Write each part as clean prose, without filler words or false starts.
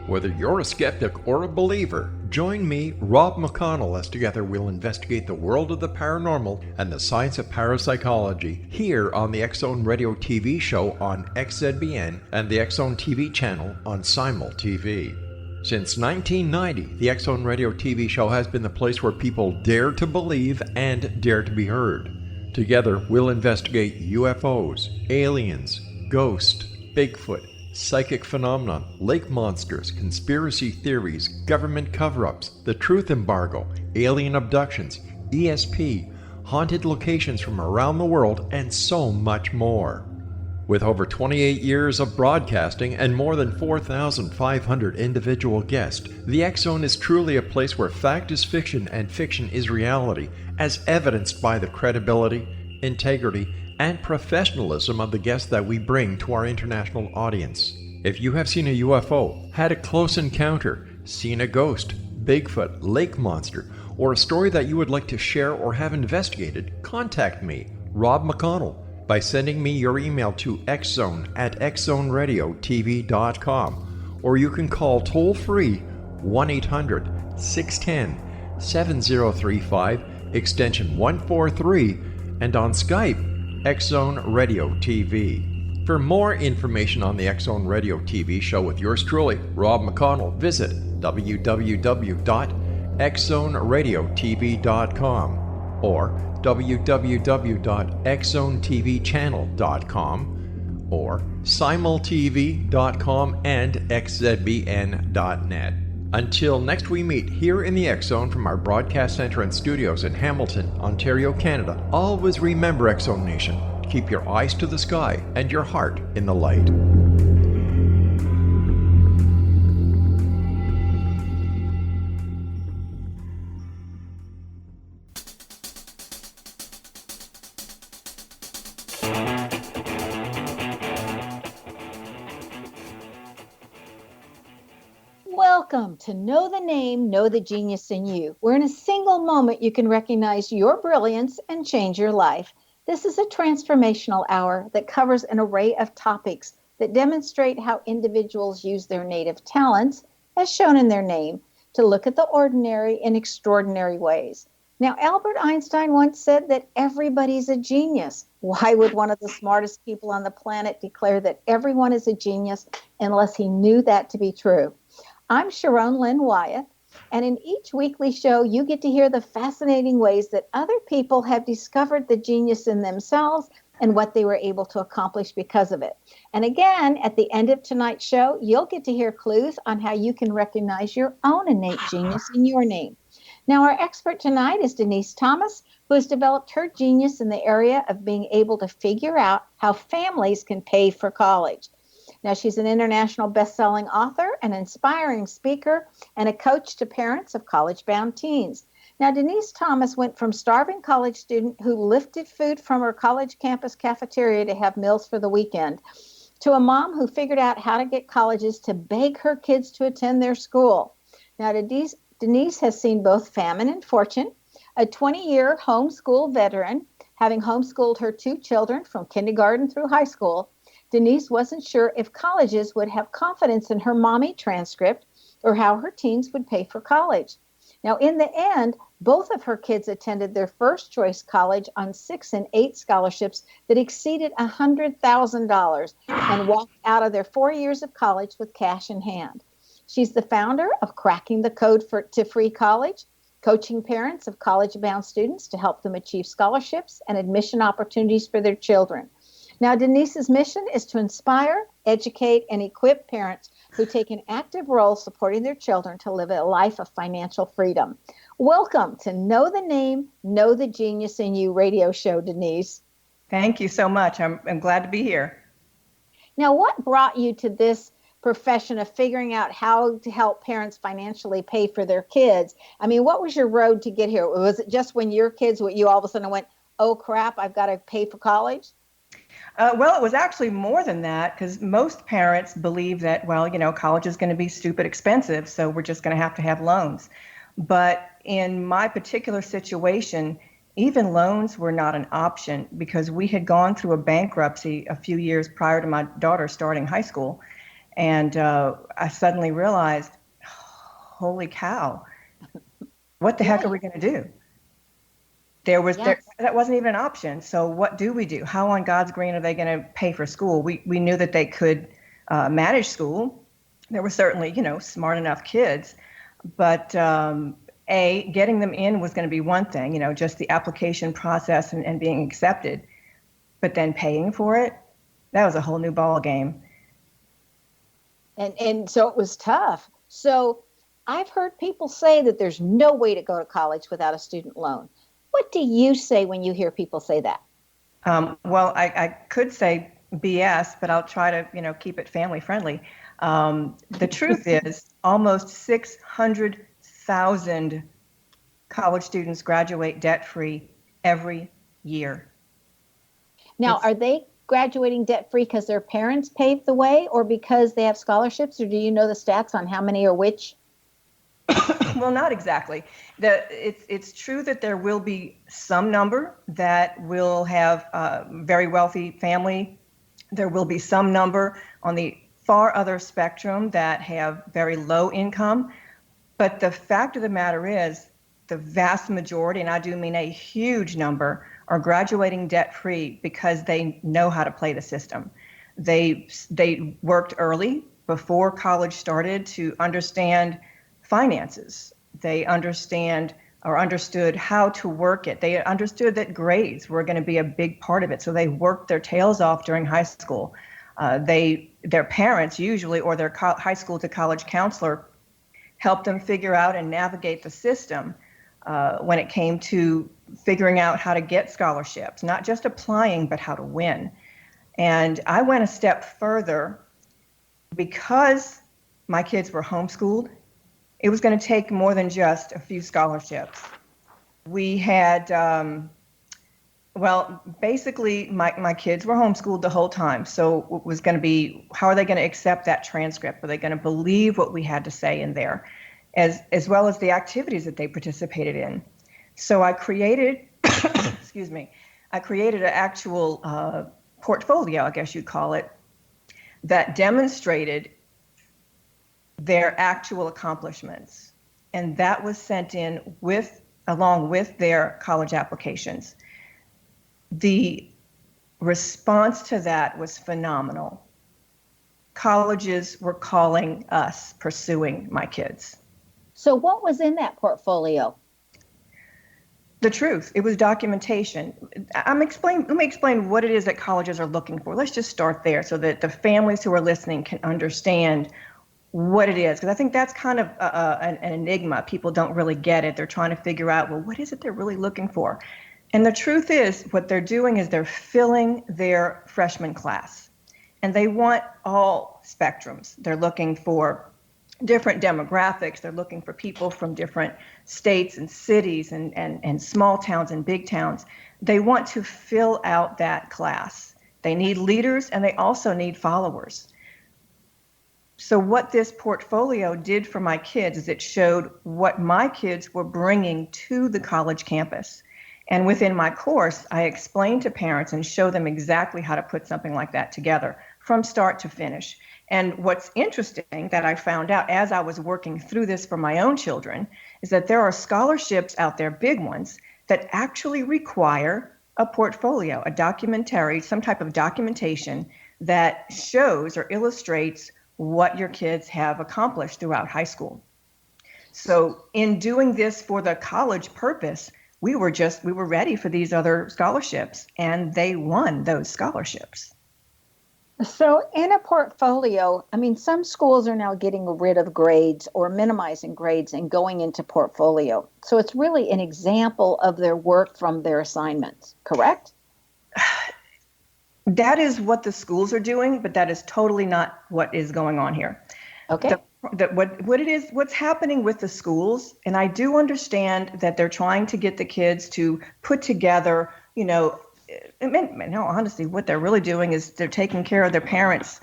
Whether you're a skeptic or a believer, join me, Rob McConnell, as together we'll investigate the world of the paranormal and the science of parapsychology here on the X-Zone Radio TV show on XZBN and the X-Zone TV channel on Simul TV. Since 1990, the X-Zone Radio TV show has been the place where people dare to believe and dare to be heard. Together, we'll investigate UFOs, aliens, ghosts, Bigfoot, psychic phenomenon, lake monsters, conspiracy theories, government cover-ups, the truth embargo, alien abductions, ESP, haunted locations from around the world, and so much more. With over 28 years of broadcasting and more than 4,500 individual guests, the X-Zone is truly a place where fact is fiction and fiction is reality, as evidenced by the credibility, integrity, and professionalism of the guests that we bring to our international audience. If you have seen a UFO, had a close encounter, seen a ghost, Bigfoot, lake monster, or a story that you would like to share or have investigated, contact me, Rob McConnell, by sending me your email to xzone@xzoneradiotv.com, or you can call toll-free 1-800-610-7035, extension 143, and on Skype, X-Zone Radio TV. For more information on the X-Zone Radio TV show with yours truly, Rob McConnell, visit www.xzoneradiotv.com or www.xzonetvchannel.com or simultv.com and xzbn.net. Until next we meet here in the X-Zone from our broadcast center and studios in Hamilton, Ontario, Canada, always remember, X-Zone Nation, keep your eyes to the sky and your heart in the light. Welcome to Know the Name, Know the Genius in You, where in a single moment you can recognize your brilliance and change your life. This is a transformational hour that covers an array of topics that demonstrate how individuals use their native talents, as shown in their name, to look at the ordinary in extraordinary ways. Now, Albert Einstein once said that everybody's a genius. Why would one of the smartest people on the planet declare that everyone is a genius unless he knew that to be true? I'm Sharon Lynn Wyeth, and in each weekly show, you get to hear the fascinating ways that other people have discovered the genius in themselves and what they were able to accomplish because of it. And again, at the end of tonight's show, you'll get to hear clues on how you can recognize your own innate genius in your name. Now, our expert tonight is Denise Thomas, who has developed her genius in the area of being able to figure out how families can pay for college. Now, she's an international best-selling author, an inspiring speaker, and a coach to parents of college-bound teens. Now, Denise Thomas went from starving college student who lifted food from her college campus cafeteria to have meals for the weekend, to a mom who figured out how to get colleges to beg her kids to attend their school. Now, Denise has seen both famine and fortune, a 20-year homeschool veteran, having homeschooled her two children from kindergarten through high school. Denise wasn't sure if colleges would have confidence in her mommy transcript or how her teens would pay for college. Now, in the end, both of her kids attended their first choice college on 6 and 8 scholarships that exceeded $100,000 and walked out of their 4 years of college with cash in hand. She's the founder of Cracking the Code to Free College, coaching parents of college-bound students to help them achieve scholarships and admission opportunities for their children. Now, Denise's mission is to inspire, educate, and equip parents who take an active role supporting their children to live a life of financial freedom. Welcome to Know the Name, Know the Genius in You radio show, Denise. Thank you so much. I'm glad to be here. Now, what brought you to this profession of figuring out how to help parents financially pay for their kids? I mean, what was your road to get here? Was it just when your kids, you all of a sudden went, oh, crap, I've got to pay for college? Well, it was actually more than that, because most parents believe that, college is going to be stupid expensive, so we're just going to have loans. But in my particular situation, even loans were not an option because we had gone through a bankruptcy a few years prior to my daughter starting high school. And I suddenly realized, holy cow, what the heck are we going to do? Yes. That wasn't even an option. So what do we do? How on God's green are they going to pay for school? We knew that they could manage school. There were certainly, smart enough kids, but getting them in was going to be one thing, just the application process and being accepted, but then paying for it, that was a whole new ball game. And so it was tough. So I've heard people say that there's no way to go to college without a student loan. What do you say when you hear people say that? Well, I could say BS, but I'll try to, keep it family friendly. The truth is, almost 600,000 college students graduate debt-free every year. Now, are they graduating debt free because their parents paved the way or because they have scholarships, or do you know the stats on how many are which? Well, not exactly. It's true that there will be some number that will have a very wealthy family. There will be some number on the far other spectrum that have very low income. But the fact of the matter is, the vast majority, and I do mean a huge number, are graduating debt-free because they know how to play the system. They worked early before college started to understand finances. They understood how to work it. They understood that grades were going to be a big part of it. So they worked their tails off during high school. Their parents usually, or their high school to college counselor, helped them figure out and navigate the system when it came to figuring out how to get scholarships, not just applying, but how to win. And I went a step further because my kids were homeschooled. It was going to take more than just a few scholarships. We had, basically my kids were homeschooled the whole time. So it was going to be, how are they going to accept that transcript? Are they going to believe what we had to say in there, as well as the activities that they participated in? So I created, excuse me, I created an actual portfolio, I guess you'd call it, that demonstrated their actual accomplishments. And that was sent in along with their college applications. The response to that was phenomenal. Colleges were calling us, pursuing my kids. So, what was in that portfolio? The truth. It was documentation. Let me explain what it is that colleges are looking for. Let's just start there so that the families who are listening can understand what it is, because I think that's kind of an enigma. People don't really get it. They're trying to figure out, well, what is it they're really looking for? And the truth is, what they're doing is they're filling their freshman class, and they want all spectrums. They're looking for different demographics. They're looking for people from different states and cities and small towns and big towns. They want to fill out that class. They need leaders, and they also need followers. So what this portfolio did for my kids is it showed what my kids were bringing to the college campus. And within my course, I explained to parents and show them exactly how to put something like that together from start to finish. And what's interesting that I found out as I was working through this for my own children is that there are scholarships out there, big ones, that actually require a portfolio, some type of documentation that shows or illustrates what your kids have accomplished throughout high school. So in doing this for the college purpose, we were ready for these other scholarships, and they won those scholarships. So in a portfolio, I mean, some schools are now getting rid of grades or minimizing grades and going into portfolio. So it's really an example of their work from their assignments, correct? That is what the schools are doing, but that is totally not what is going on here. Okay. What's happening with the schools, and I do understand that they're trying to get the kids to put together, in all honesty, what they're really doing is they're taking care of their parents'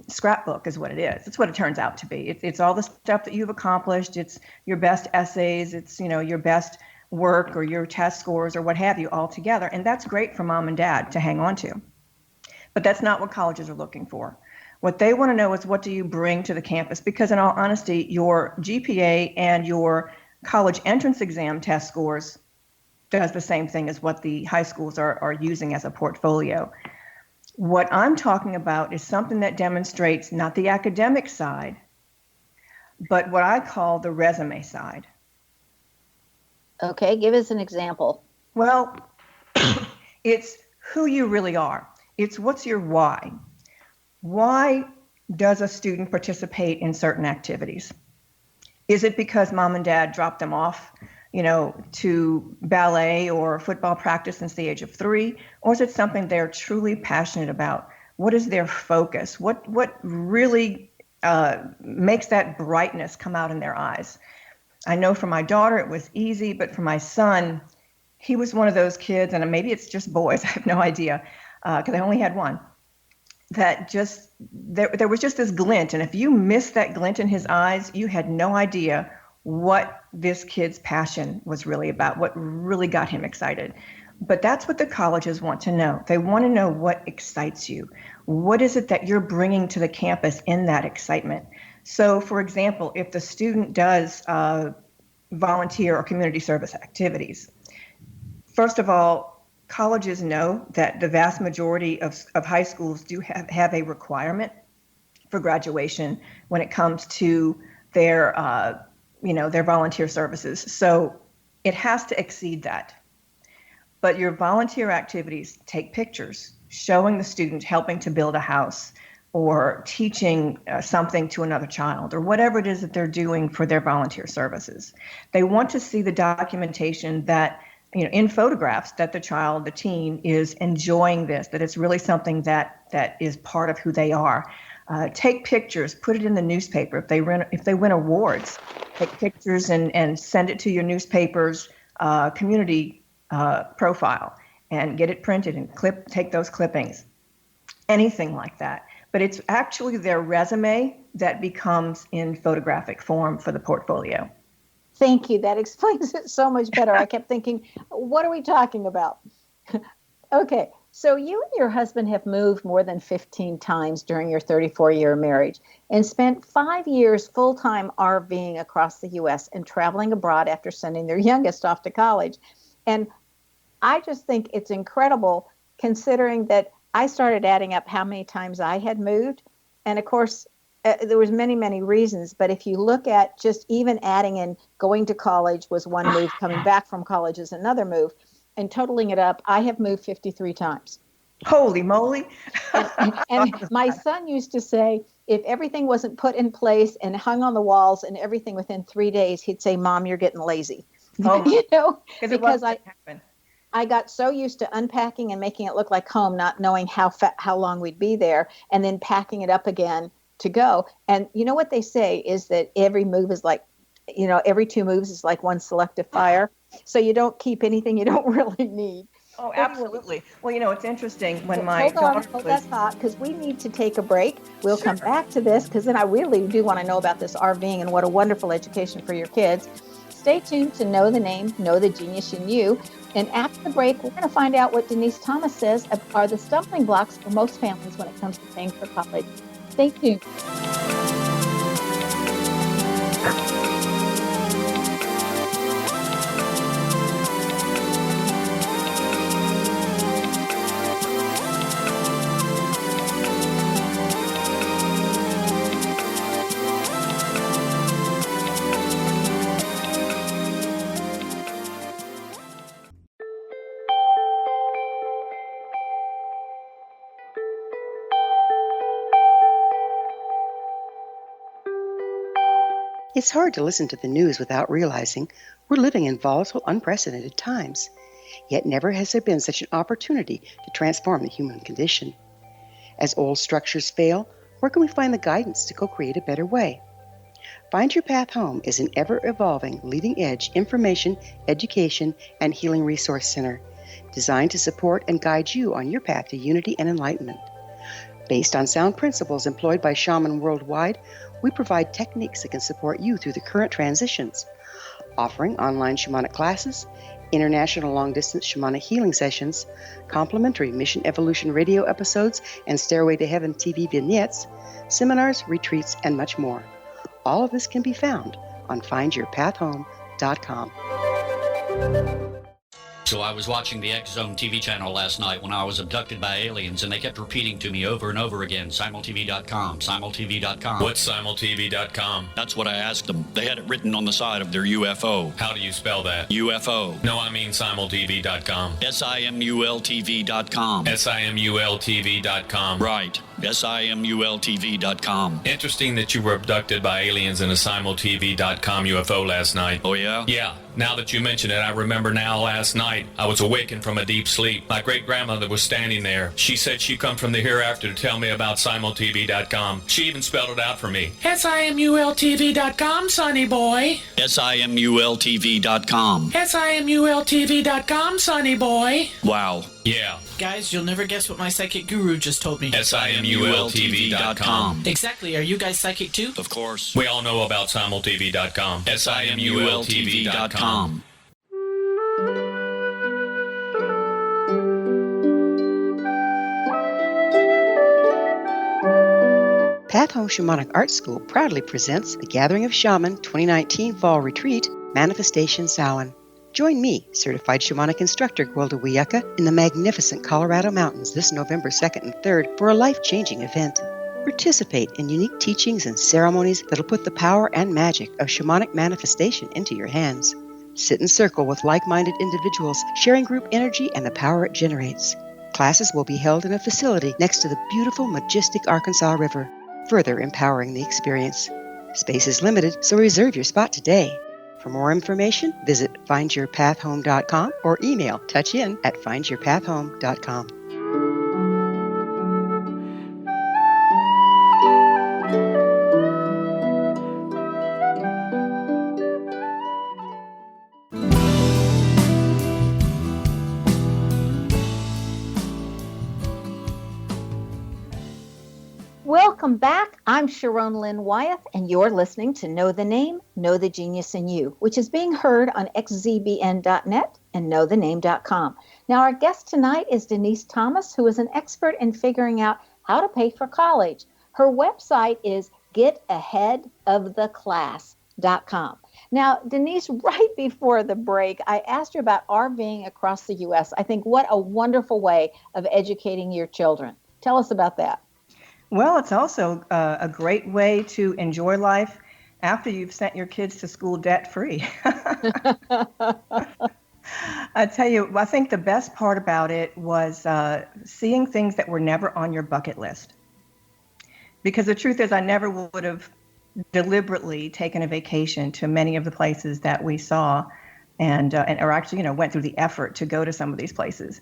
scrapbook is what it is. It's what it turns out to be. It's all the stuff that you've accomplished. It's your best essays. It's, your best work or your test scores or what have you all together. And that's great for mom and dad to hang on to. But that's not what colleges are looking for. What they want to know is, what do you bring to the campus? Because in all honesty, your GPA and your college entrance exam test scores does the same thing as what the high schools are using as a portfolio. What I'm talking about is something that demonstrates not the academic side, but what I call the resume side. Okay, give us an example. Well, it's who you really are. It's what's your why. Why does a student participate in certain activities? Is it because mom and dad dropped them off, to ballet or football practice since the age of 3? Or is it something they're truly passionate about? What is their focus? What really makes that brightness come out in their eyes? I know for my daughter it was easy, but for my son, he was one of those kids, and maybe it's just boys, I have no idea, because I only had one, that just, there was just this glint. And if you missed that glint in his eyes, you had no idea what this kid's passion was really about, what really got him excited. But that's what the colleges want to know. They want to know what excites you. What is it that you're bringing to the campus in that excitement? So, for example, if the student does volunteer or community service activities, first of all, colleges know that the vast majority of high schools do have a requirement for graduation when it comes to their volunteer services. So it has to exceed that. But your volunteer activities, take pictures, showing the student helping to build a house, or teaching something to another child, or whatever it is that they're doing for their volunteer services. They want to see the documentation that, in photographs, that the teen is enjoying this, that it's really something that is part of who they are. Take pictures, put it in the newspaper. If they win awards, take pictures and send it to your newspaper's community profile and get it printed and take those clippings. Anything like that. But it's actually their resume that becomes in photographic form for the portfolio. Thank you. That explains it so much better. I kept thinking, what are we talking about? Okay, so you and your husband have moved more than 15 times during your 34-year marriage and spent 5 years full-time RVing across the U.S. and traveling abroad after sending their youngest off to college. And I just think it's incredible, considering that I started adding up how many times I had moved. And of course, there was many, many reasons. But if you look at just even adding in going to college was one move, coming back from college is another move, and totaling it up, I have moved 53 times. Holy moly. And my son used to say, if everything wasn't put in place and hung on the walls and everything within 3 days, he'd say, Mom, you're getting lazy. Oh, because I got so used to unpacking and making it look like home, not knowing how long we'd be there, and then packing it up again to go. And you know what they say is that every move is like, every 2 moves is like one selective fire. So you don't keep anything you don't really need. Oh, absolutely. Well, it's interesting when my daughter hold that thought, because we need to take a break. We'll come back to this, because then I really do want to know about this RVing and what a wonderful education for your kids. Stay tuned to Know the Name, Know the Genius in You. And after the break, we're going to find out what Denise Thomas says are the stumbling blocks for most families when it comes to paying for college. Stay tuned. It's hard to listen to the news without realizing we're living in volatile, unprecedented times. Yet never has there been such an opportunity to transform the human condition. As old structures fail, where can we find the guidance to co-create a better way? Find Your Path Home is an ever-evolving, leading-edge information, education, and healing resource center designed to support and guide you on your path to unity and enlightenment. Based on sound principles employed by shamans worldwide, we provide techniques that can support you through the current transitions, offering online shamanic classes, international long-distance shamanic healing sessions, complimentary Mission Evolution radio episodes and Stairway to Heaven TV vignettes, seminars, retreats, and much more. All of this can be found on findyourpathhome.com. So I was watching the X Zone TV channel last night when I was abducted by aliens, and they kept repeating to me over and over again, simultv.com, simultv.com. What's simultv.com? That's what I asked them. They had it written on the side of their UFO. How do you spell that? UFO. No, I mean simultv.com. simultv.com. simultv.com. Right. simultv.com. Interesting that you were abducted by aliens in a simultv.com UFO last night. Oh, yeah? Yeah. Now that you mention it, I remember now last night I was awakened from a deep sleep. My great-grandmother was standing there. She said she'd come from the hereafter to tell me about simultv.com. She even spelled it out for me. simultv.com, sonny boy. simultv.com. simultv.com, sonny boy. Wow. Yeah. Guys, you'll never guess what my psychic guru just told me. simultv.com. Exactly. Are you guys psychic too? Of course. We all know about simultv.com. simultv.com. Path Home Shamanic Art School proudly presents the Gathering of Shaman 2019 Fall Retreat, Manifestation Samhain. Join me, certified shamanic instructor Gwilda Wiyaka, in the magnificent Colorado Mountains this November 2nd and 3rd for a life-changing event. Participate in unique teachings and ceremonies that'll put the power and magic of shamanic manifestation into your hands. Sit in circle with like-minded individuals, sharing group energy and the power it generates. Classes will be held in a facility next to the beautiful, majestic Arkansas River, further empowering the experience. Space is limited, so reserve your spot today. For more information, visit findyourpathhome.com or email touchin@findyourpathhome.com. Welcome back. I'm Sharon Lynn Wyeth, and you're listening to Know the Name, Know the Genius in You, which is being heard on xzbn.net and knowthename.com. Now, our guest tonight is Denise Thomas, who is an expert in figuring out how to pay for college. Her website is getaheadoftheclass.com. Now, Denise, right before the break, I asked you about RVing across the U.S. I think what a wonderful way of educating your children. Tell us about that. Well, it's also a great way to enjoy life after you've sent your kids to school debt-free. I tell you, I think the best part about it was seeing things that were never on your bucket list. Because the truth is, I never would have deliberately taken a vacation to many of the places that we saw, or actually, went through the effort to go to some of these places.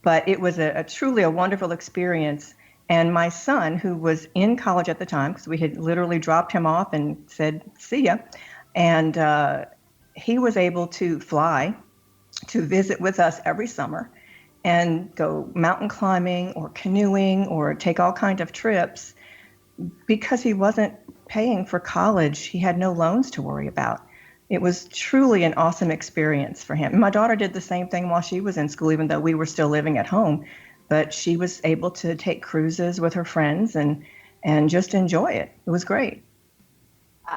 But it was truly a wonderful experience. And my son, who was in college at the time, because we had literally dropped him off and said, see ya, and he was able to fly to visit with us every summer and go mountain climbing or canoeing or take all kinds of trips because he wasn't paying for college. He had no loans to worry about. It was truly an awesome experience for him. My daughter did the same thing while she was in school, even though we were still living at home. But she was able to take cruises with her friends and just enjoy it. It was great.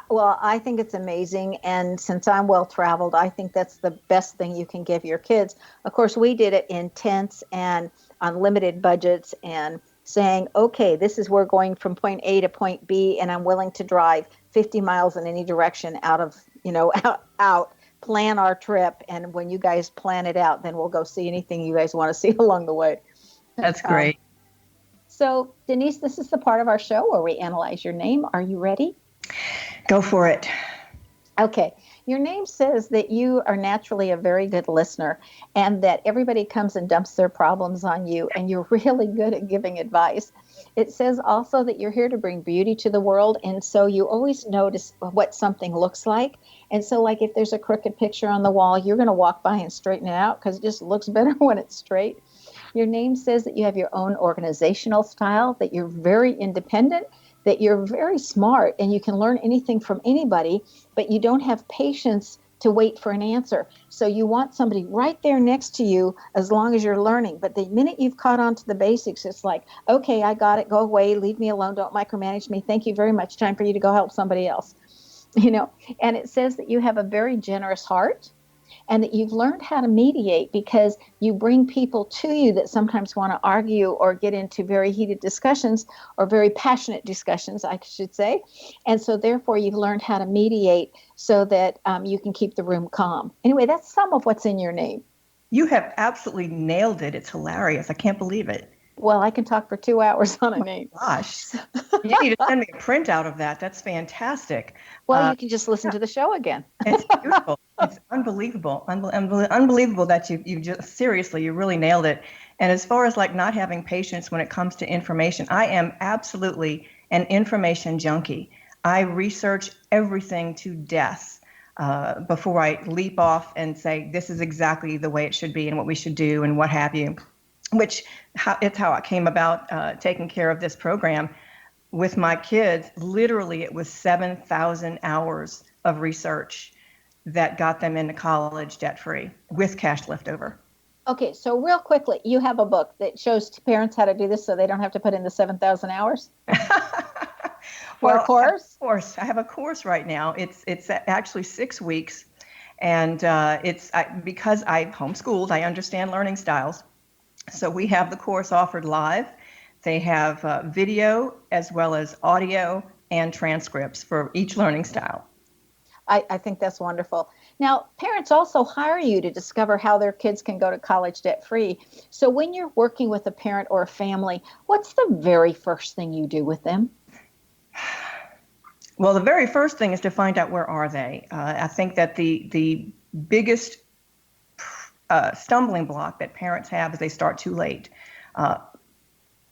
Well, I think it's amazing. And since I'm well-traveled, I think that's the best thing you can give your kids. Of course, we did it in tents and on limited budgets and saying, okay, this is we're going from point A to point B, and I'm willing to drive 50 miles in any direction out, plan our trip. And when you guys plan it out, then we'll go see anything you guys want to see along the way. That's great. So, Denise, this is the part of our show where we analyze your name. Are you ready? Go for it. Okay. Your name says that you are naturally a very good listener and that everybody comes and dumps their problems on you, and you're really good at giving advice. It says also that you're here to bring beauty to the world, and so you always notice what something looks like. And so, like, if there's a crooked picture on the wall, you're going to walk by and straighten it out because it just looks better when it's straight. Your name says that you have your own organizational style, that you're very independent, that you're very smart, and you can learn anything from anybody, but you don't have patience to wait for an answer. So you want somebody right there next to you as long as you're learning. But the minute you've caught on to the basics, it's like, okay, I got it. Go away. Leave me alone. Don't micromanage me. Thank you very much. Time for you to go help somebody else. And it says that you have a very generous heart and that you've learned how to mediate because you bring people to you that sometimes want to argue or get into very heated discussions or very passionate discussions, I should say. And so therefore you've learned how to mediate so that you can keep the room calm. Anyway, that's some of what's in your name. You have absolutely nailed it. It's hilarious. I can't believe it. Well, I can talk for 2 hours on a name. Gosh, you need to send me a printout of that. That's fantastic. Well, you can just listen to the show again. It's beautiful. It's unbelievable. Unbelievable that you just, seriously, you really nailed it. And as far as like not having patience when it comes to information, I am absolutely an information junkie. I research everything to death before I leap off and say, this is exactly the way it should be and what we should do and what have you. It's how I came about taking care of this program with my kids. Literally, it was 7,000 hours of research that got them into college debt-free with cash left over. Okay, so real quickly, you have a book that shows parents how to do this so they don't have to put in the 7,000 hours? Well, a course? I have a course right now. It's actually 6 weeks, and because I've homeschooled, I understand learning styles. So we have the course offered live. They have video as well as audio and transcripts for each learning style. I think that's wonderful. Now, parents also hire you to discover how their kids can go to college debt-free. So when you're working with a parent or a family, what's the very first thing you do with them? Well, the very first thing is to find out where are they. I think that the biggest stumbling block that parents have is they start too late.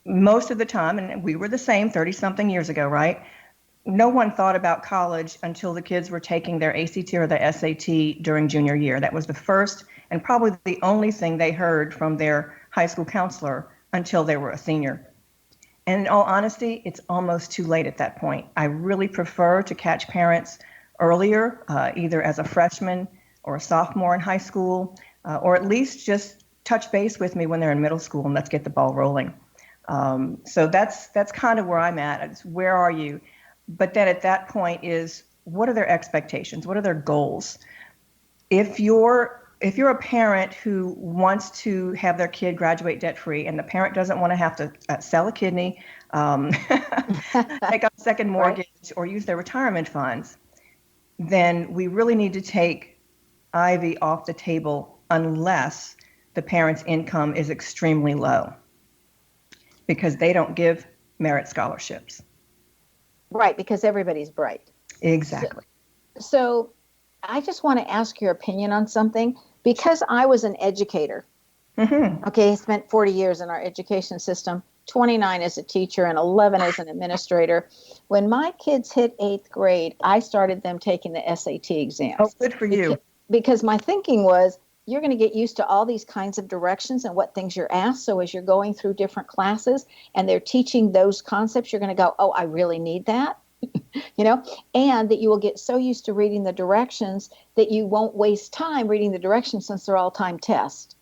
Most of the time, and we were the same 30-something years ago, right? No one thought about college until the kids were taking their ACT or their SAT during junior year. That was the first and probably the only thing they heard from their high school counselor until they were a senior. And in all honesty, it's almost too late at that point. I really prefer to catch parents earlier, either as a freshman or a sophomore in high school, or at least just touch base with me when they're in middle school and let's get the ball rolling. So that's kind of where I'm at. It's where are you? But then at that point is, what are their expectations? What are their goals? If you're a parent who wants to have their kid graduate debt-free and the parent doesn't want to have to sell a kidney, take out a second mortgage, right, or use their retirement funds, then we really need to take Ivy off the table unless the parent's income is extremely low, because they don't give merit scholarships. Right, because everybody's bright. Exactly. So I just want to ask your opinion on something. Because I was an educator, okay, I spent 40 years in our education system, 29 as a teacher and 11 as an administrator. When my kids hit 8th grade, I started them taking the SAT exams. Oh, good for you. Because my thinking was, you're going to get used to all these kinds of directions and what things you're asked. So as you're going through different classes and they're teaching those concepts, you're going to go, oh, I really need that. And that you will get so used to reading the directions that you won't waste time reading the directions since they're all time tests.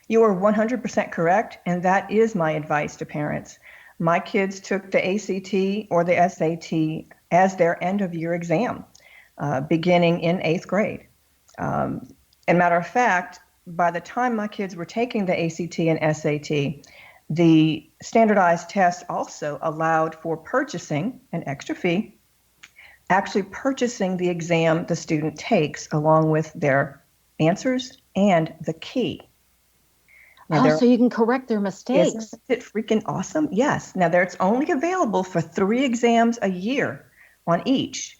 You are 100% correct. And that is my advice to parents. My kids took the ACT or the SAT as their end of year exam, beginning in 8th grade. And matter of fact, by the time my kids were taking the ACT and SAT, the standardized test also allowed for purchasing an extra fee, actually purchasing the exam the student takes along with their answers and the key. Now, so you can correct their mistakes. Isn't it freaking awesome? Yes. Now, it's only available for 3 exams a year on each.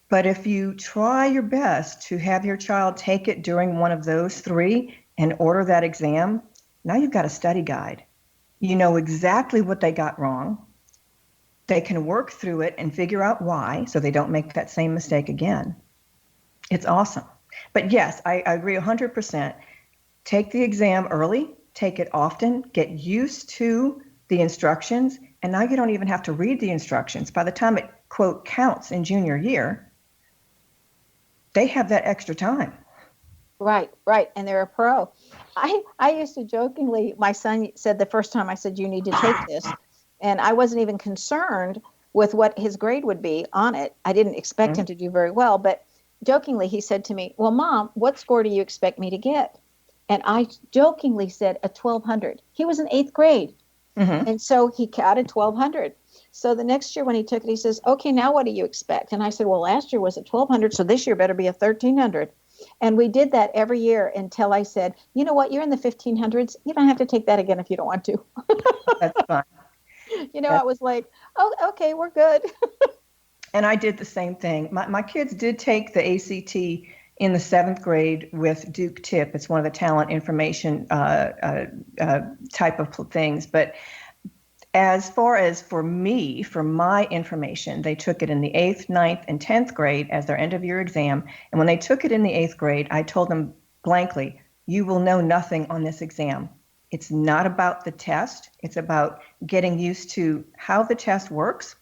But if you try your best to have your child take it during one of those 3 and order that exam, now you've got a study guide. You know exactly what they got wrong. They can work through it and figure out why so they don't make that same mistake again. It's awesome. But yes, I agree 100%. Take the exam early, take it often, get used to the instructions, and now you don't even have to read the instructions. By the time it, quote, counts in junior year, they have that extra time. Right, right. And they're a pro. I used to jokingly, my son said the first time I said, you need to take this. And I wasn't even concerned with what his grade would be on it. I didn't expect him to do very well. But jokingly, he said to me, well, Mom, what score do you expect me to get? And I jokingly said a 1200. He was in 8th grade. And so he counted 1200. So the next year when he took it, he says, okay, now what do you expect? And I said, well, last year was a 1200. So this year better be a 1300. And we did that every year until I said, you know what, you're in the 1500s. You don't have to take that again if you don't want to. That's fine. I was like, oh, okay, we're good. And I did the same thing. My kids did take the ACT in the 7th grade with Duke Tip. It's one of the talent information type of things. But as far as for me, for my information, they took it in the 8th, 9th, and 10th grade as their end of year exam. And when they took it in the 8th grade, I told them blankly, you will know nothing on this exam. It's not about the test. It's about getting used to how the test works.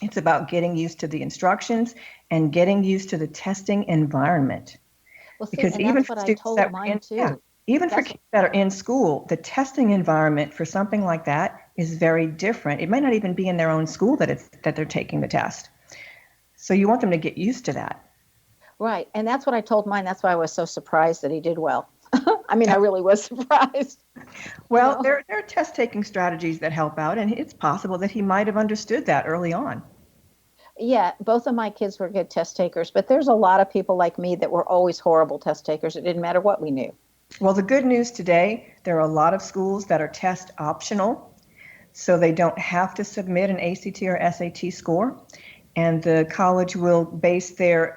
It's about getting used to the instructions and getting used to the testing environment. Well, see, because and even that's for what I students told that were mine in, too. even for kids that are in school, the testing environment for something like that is very different. It might not even be in their own school that they're taking the test. So you want them to get used to that. Right. And that's what I told mine. That's why I was so surprised that he did well. I mean, I really was surprised. Well, there are test-taking strategies that help out, and it's possible that he might have understood that early on. Yeah, both of my kids were good test takers, but there's a lot of people like me that were always horrible test takers. It didn't matter what we knew. Well, the good news today, there are a lot of schools that are test optional, so they don't have to submit an ACT or SAT score, and the college will base their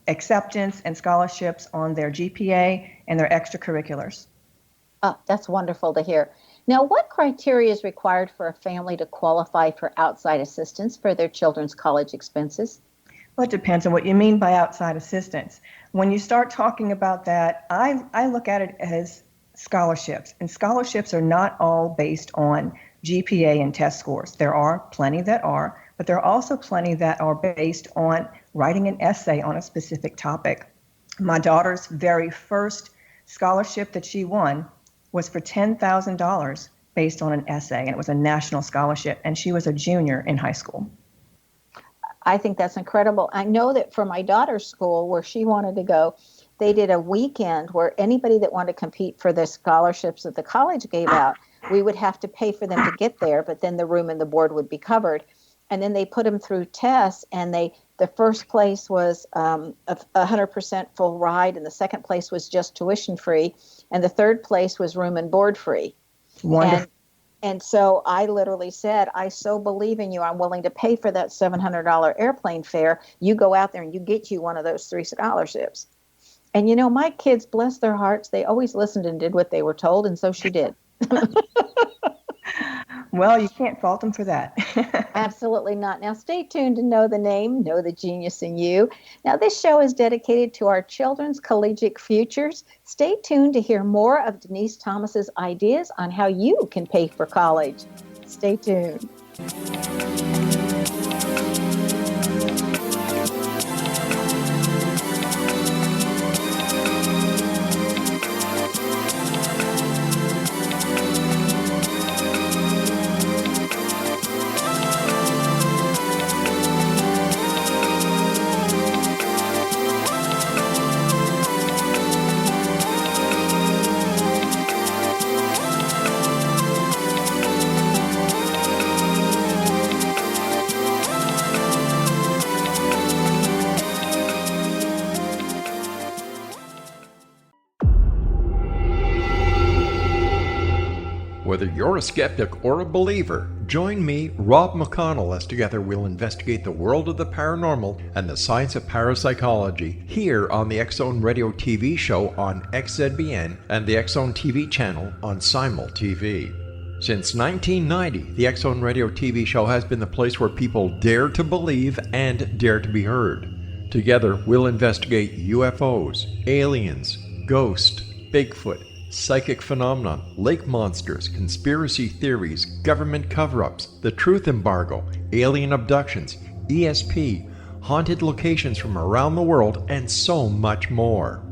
acceptance and scholarships on their GPA and their extracurriculars. Oh, that's wonderful to hear. Now, what criteria is required for a family to qualify for outside assistance for their children's college expenses? Well, it depends on what you mean by outside assistance. When you start talking about that, I look at it as scholarships, and scholarships are not all based on GPA and test scores. There are plenty that are, but there are also plenty that are based on writing an essay on a specific topic. My daughter's very first scholarship that she won was for $10,000 based on an essay, and it was a national scholarship, and she was a junior in high school. I think that's incredible. I know that for my daughter's school, where she wanted to go, they did a weekend where anybody that wanted to compete for the scholarships that the college gave out, we would have to pay for them to get there, but then the room and the board would be covered. And then they put them through tests, and the first place was a 100% full ride, and the second place was just tuition free, and the third place was room and board free. Wonderful. And so I literally said, I so believe in you. I'm willing to pay for that $700 airplane fare. You go out there and you get you one of those 3 scholarships. And, my kids, bless their hearts, they always listened and did what they were told, and so she did. Well, you can't fault them for that. Absolutely not. Now, stay tuned to Know the Name, Know the Genius in You. Now, this show is dedicated to our children's collegiate futures. Stay tuned to hear more of Denise Thomas's ideas on how you can pay for college. Stay tuned. Whether you're a skeptic or a believer, join me, Rob McConnell, as together we'll investigate the world of the paranormal and the science of parapsychology here on the X-Zone Radio TV show on XZBN and the X-Zone TV channel on Simul TV. Since 1990, the X-Zone Radio TV show has been the place where people dare to believe and dare to be heard. Together, we'll investigate UFOs, aliens, ghosts, Bigfoot, psychic phenomenon, lake monsters, conspiracy theories, government cover-ups, the truth embargo, alien abductions, ESP, haunted locations from around the world, and so much more.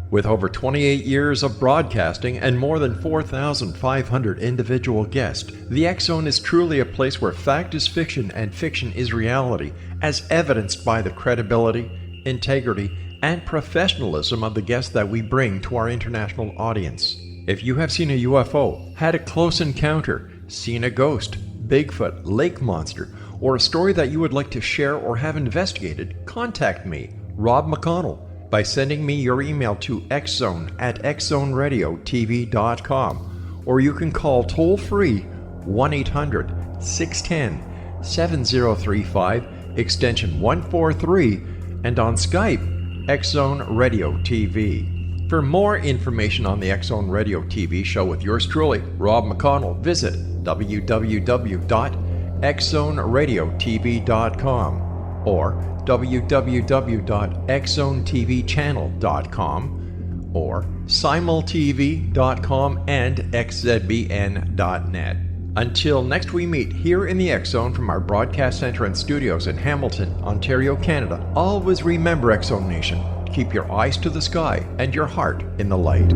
With over 28 years of broadcasting and more than 4,500 individual guests, the X Zone is truly a place where fact is fiction and fiction is reality, as evidenced by the credibility, integrity, and professionalism of the guests that we bring to our international audience. If you have seen a UFO, had a close encounter, seen a ghost, Bigfoot, lake monster, or a story that you would like to share or have investigated, contact me, Rob McConnell, by sending me your email to xzone@xzoneradiotv.com, or you can call toll-free 1-800-610-7035, extension 143, and on Skype, X Zone Radio TV. For more information on the X Zone Radio TV show with yours truly, Rob McConnell, visit www.xzoneradiotv.com or www.xzonetvchannel.com or simultv.com and xzbn.net. Until next we meet here in the X Zone from our broadcast center and studios in Hamilton, Ontario, Canada, always remember, X Zone Nation, keep your eyes to the sky and your heart in the light.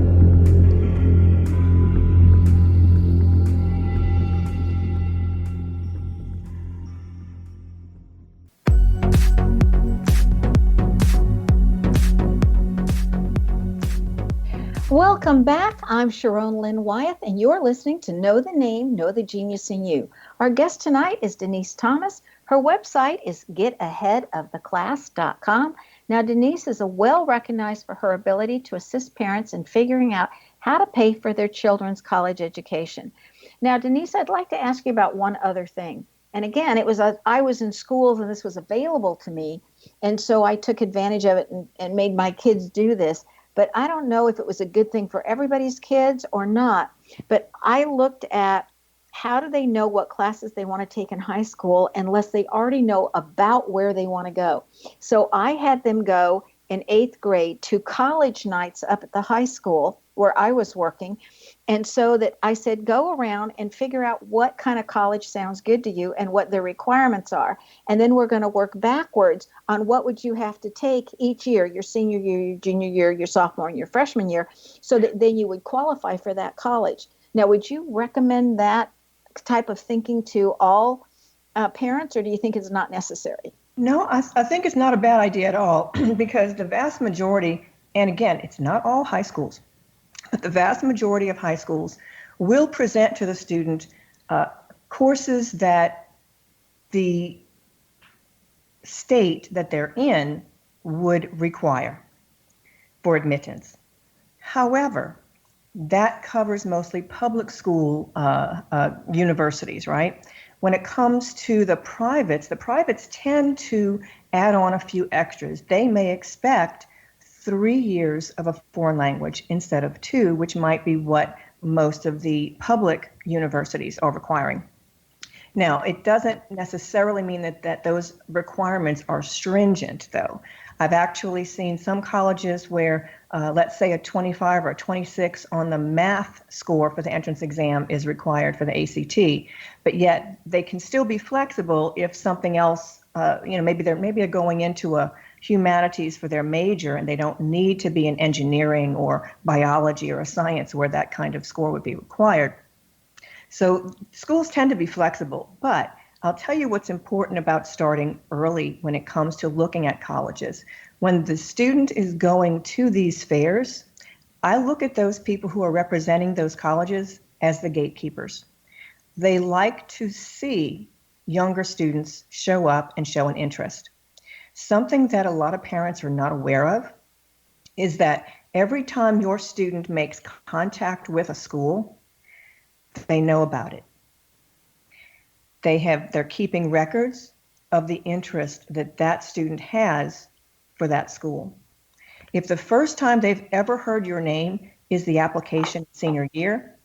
Welcome back. I'm Sharon Lynn Wyeth, and you're listening to Know the Name, Know the Genius in You. Our guest tonight is Denise Thomas. Her website is getaheadoftheclass.com. Now, Denise is well recognized for her ability to assist parents in figuring out how to pay for their children's college education. Now, Denise, I'd like to ask you about one other thing. And again, I was in schools and this was available to me, and so I took advantage of it and made my kids do this. But I don't know if it was a good thing for everybody's kids or not. But I looked at how do they know what classes they want to take in high school unless they already know about where they want to go. So I had them go in 8th grade to college nights up at the high school where I was working. And so that I said, go around and figure out what kind of college sounds good to you and what the requirements are. And then we're going to work backwards on what would you have to take each year, your senior year, your junior year, your sophomore, and your freshman year, so that then you would qualify for that college. Now, would you recommend that type of thinking to all parents, or do you think it's not necessary? No, I think it's not a bad idea at all because the vast majority, and again, it's not all high schools, but the vast majority of high schools will present to the student courses that the state that they're in would require for admittance. However, that covers mostly public school universities, right? When it comes to the privates tend to add on a few extras. They may expect 3 years of a foreign language instead of 2, which might be what most of the public universities are requiring. Now, it doesn't necessarily mean that those requirements are stringent, though. I've actually seen some colleges where, let's say, a 25 or a 26 on the math score for the entrance exam is required for the ACT, but yet they can still be flexible if something else, maybe they're going into a humanities for their major and they don't need to be in engineering or biology or a science where that kind of score would be required. So schools tend to be flexible, but I'll tell you what's important about starting early when it comes to looking at colleges. When the student is going to these fairs, I look at those people who are representing those colleges as the gatekeepers. They like to see younger students show up and show an interest. Something that a lot of parents are not aware of is that every time your student makes contact with a school, they know about it. They're keeping records of the interest that student has for that school. If the first time they've ever heard your name is the application senior year,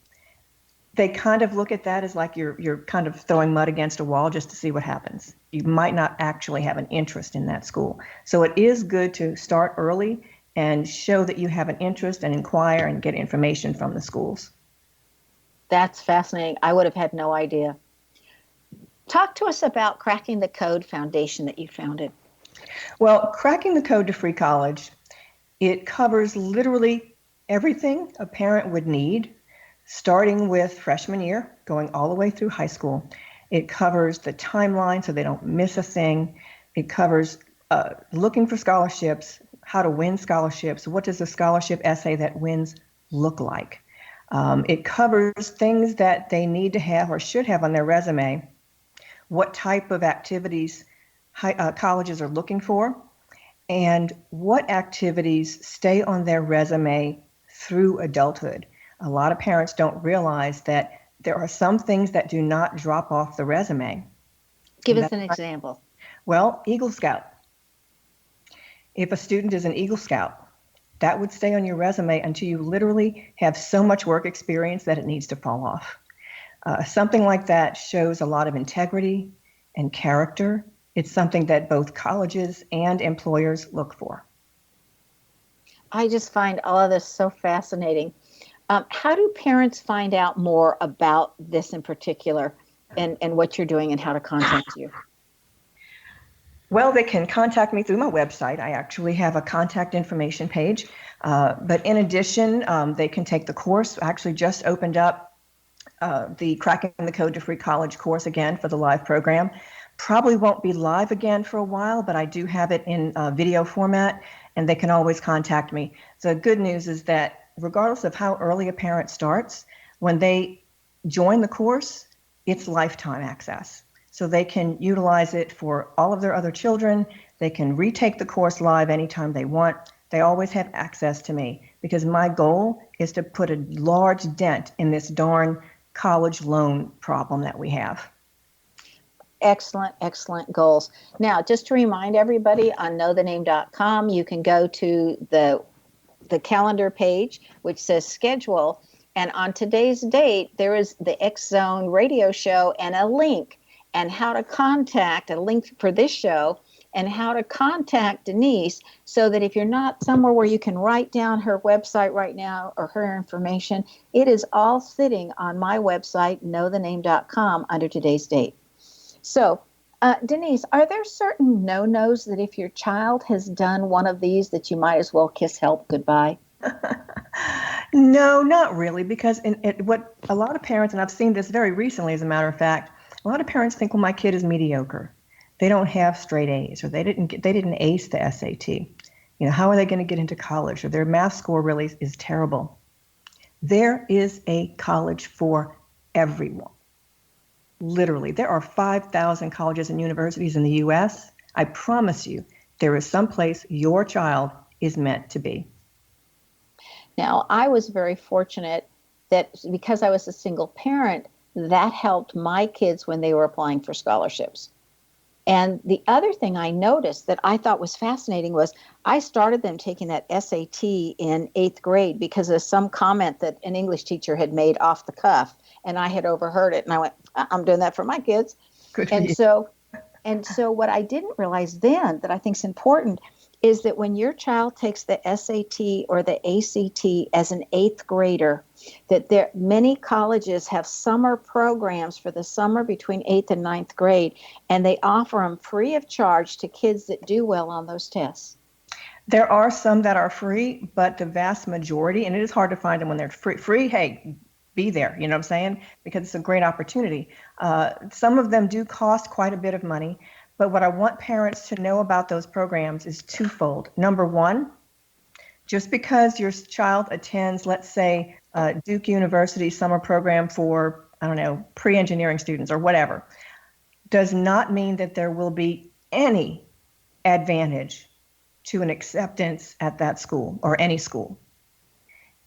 they kind of look at that as like you're kind of throwing mud against a wall just to see what happens. You might not actually have an interest in that school. So it is good to start early and show that you have an interest and inquire and get information from the schools. That's fascinating. I would have had no idea. Talk to us about Cracking the Code Foundation that you founded. Well, cracking the code to free college, it covers literally everything a parent would need, starting with freshman year, going all the way through high school. It covers the timeline so they don't miss a thing. It covers looking for scholarships, how to win scholarships, what does a scholarship essay that wins look like. It covers things that they need to have or should have on their resume, what type of activities colleges are looking for, and what activities stay on their resume through adulthood. A lot of parents don't realize that there are some things that do not drop off the resume. Give us an example. Well, Eagle Scout. If a student is an Eagle Scout, that would stay on your resume until you literally have so much work experience that it needs to fall off. Something like that shows a lot of integrity and character. It's something that both colleges and employers look for. I just find all of this so fascinating. How do parents find out more about this in particular and what you're doing and how to contact you? Well, they can contact me through my website. I actually have a contact information page. But in addition, they can take the course. I actually just opened up the Cracking the Code to Free College course again for the live program. Probably won't be live again for a while, but I do have it in video format, and they can always contact me. The good news is that regardless of how early a parent starts, when they join the course, it's lifetime access. So they can utilize it for all of their other children. They can retake the course live anytime they want. They always have access to me because my goal is to put a large dent in this darn college loan problem that we have. Excellent, excellent goals. Now, just to remind everybody, on knowthename.com, you can go to the calendar page, which says schedule. And on today's date, there is the X Zone radio show and a link and how to contact, a link for this show and how to contact Denise so that if you're not somewhere where you can write down her website right now or her information, it is all sitting on my website, knowthename.com, under today's date. So, Denise, are there certain no-nos that if your child has done one of these that you might as well kiss help goodbye? No, not really, because what a lot of parents, and I've seen this very recently, as a matter of fact, a lot of parents think, well, my kid is mediocre. They don't have straight A's, or they didn't ace the SAT. You know, how are they going to get into college? Or their math score really is terrible. There is a college for everyone. Literally, there are 5,000 colleges and universities in the U.S. I promise you, there is some place your child is meant to be. Now, I was very fortunate that because I was a single parent, that helped my kids when they were applying for scholarships. And the other thing I noticed that I thought was fascinating was I started them taking that SAT in 8th grade because of some comment that an English teacher had made off the cuff, and I had overheard it. And I went, I'm doing that for my kids. Good and so what I didn't realize then that I think is important is that when your child takes the SAT or the ACT as an 8th grader, that many colleges have summer programs for the summer between 8th and 9th grade, and they offer them free of charge to kids that do well on those tests. There are some that are free, but the vast majority, and it is hard to find them when they're free, hey, be there, you know what I'm saying? Because it's a great opportunity. Some of them do cost quite a bit of money. But what I want parents to know about those programs is twofold. Number one, just because your child attends, let's say, Duke University summer program for, I don't know, pre-engineering students or whatever, does not mean that there will be any advantage to an acceptance at that school or any school.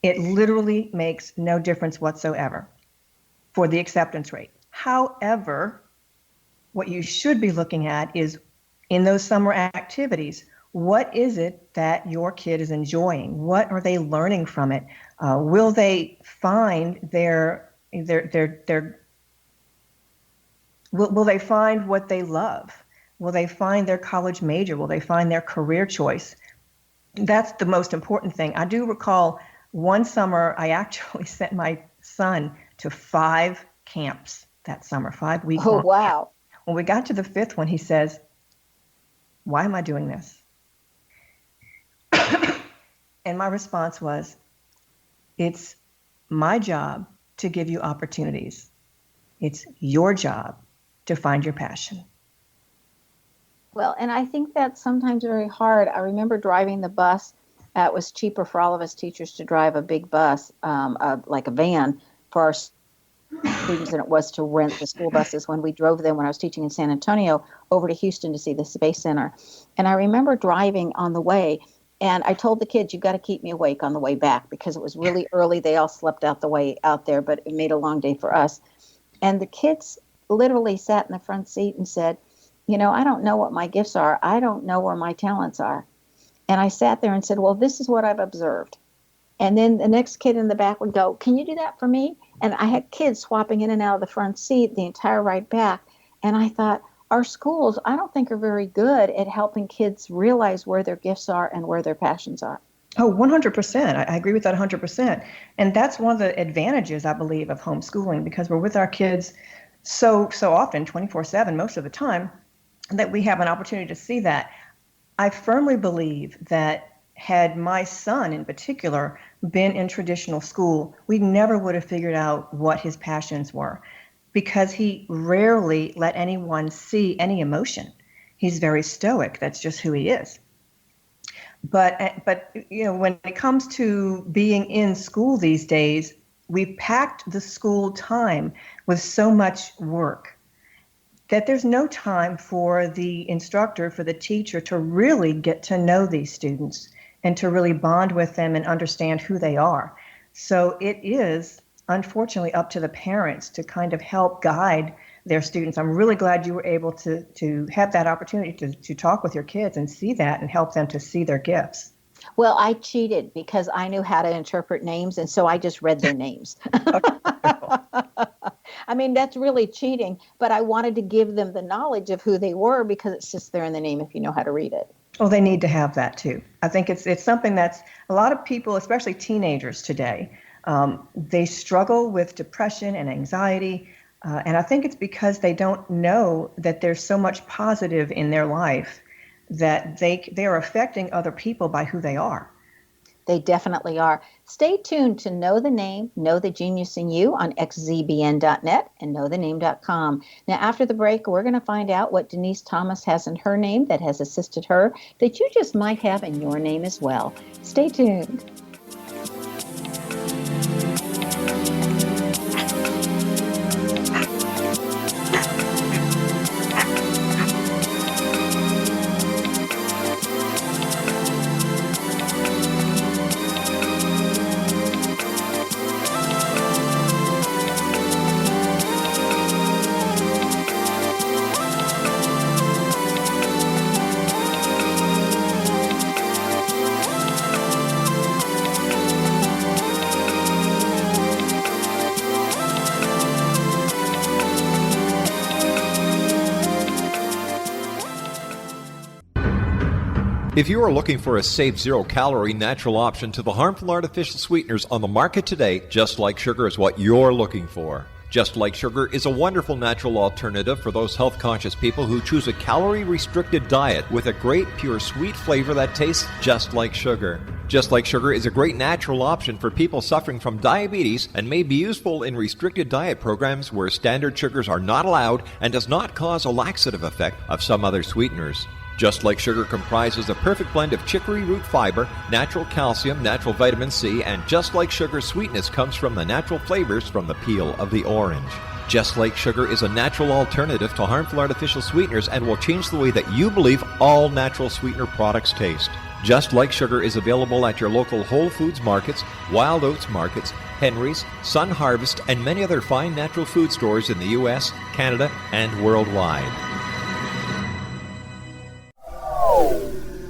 It literally makes no difference whatsoever for the acceptance rate. However, what you should be looking at is in those summer activities, what is it that your kid is enjoying? What are they learning from it? Will they find will they find what they love? Will they find their college major? Will they find their career choice? That's the most important thing. I do recall one summer I actually sent my son to 5 camps that summer, 5 weeks. Oh, wow. When we got to the 5th one, he says, why am I doing this? And my response was, it's my job to give you opportunities. It's your job to find your passion. Well, and I think that's sometimes very hard. I remember driving the bus. It was cheaper for all of us teachers to drive a big bus, like a van, for our students than it was to rent the school buses when we drove them when I was teaching in San Antonio over to Houston to see the Space Center. And I remember driving on the way, and I told the kids, you've got to keep me awake on the way back because it was really early. They all slept out the way out there, but it made a long day for us. And the kids literally sat in the front seat and said, I don't know what my gifts are. I don't know where my talents are. And I sat there and said, well, this is what I've observed. And then the next kid in the back would go, can you do that for me? And I had kids swapping in and out of the front seat the entire ride back. And I thought, our schools, I don't think are very good at helping kids realize where their gifts are and where their passions are. Oh, 100%. I agree with that 100%. And that's one of the advantages, I believe, of homeschooling, because we're with our kids so often, 24/7, most of the time, that we have an opportunity to see that. I firmly believe that had my son in particular been in traditional school, we never would have figured out what his passions were, because he rarely let anyone see any emotion. He's very stoic. That's just who he is. But when it comes to being in school these days, we've packed the school time with so much work that there's no time for the instructor, for the teacher to really get to know these students and to really bond with them and understand who they are. So it is, unfortunately, up to the parents to kind of help guide their students. I'm really glad you were able to have that opportunity to talk with your kids and see that and help them to see their gifts. Well, I cheated because I knew how to interpret names, and so I just read their names. I mean, that's really cheating, but I wanted to give them the knowledge of who they were because it's just there in the name if you know how to read it. Well, they need to have that too. I think it's something that's a lot of people, especially teenagers today, they struggle with depression and anxiety. And I think it's because they don't know that there's so much positive in their life that they are affecting other people by who they are. They definitely are. Stay tuned to Know the Name, Know the Genius in You on xzbn.net and knowthename.com. Now, after the break, we're going to find out what Denise Thomas has in her name that has assisted her that you just might have in your name as well. Stay tuned. If you are looking for a safe, zero-calorie natural option to the harmful artificial sweeteners on the market today, Just Like Sugar is what you're looking for. Just Like Sugar is a wonderful natural alternative for those health-conscious people who choose a calorie-restricted diet with a great, pure, sweet flavor that tastes just like sugar. Just Like Sugar is a great natural option for people suffering from diabetes and may be useful in restricted diet programs where standard sugars are not allowed and does not cause a laxative effect of some other sweeteners. Just Like Sugar comprises a perfect blend of chicory root fiber, natural calcium, natural vitamin C, and Just Like Sugar's sweetness comes from the natural flavors from the peel of the orange. Just Like Sugar is a natural alternative to harmful artificial sweeteners and will change the way that you believe all natural sweetener products taste. Just Like Sugar is available at your local Whole Foods markets, Wild Oats markets, Henry's, Sun Harvest, and many other fine natural food stores in the U.S., Canada, and worldwide.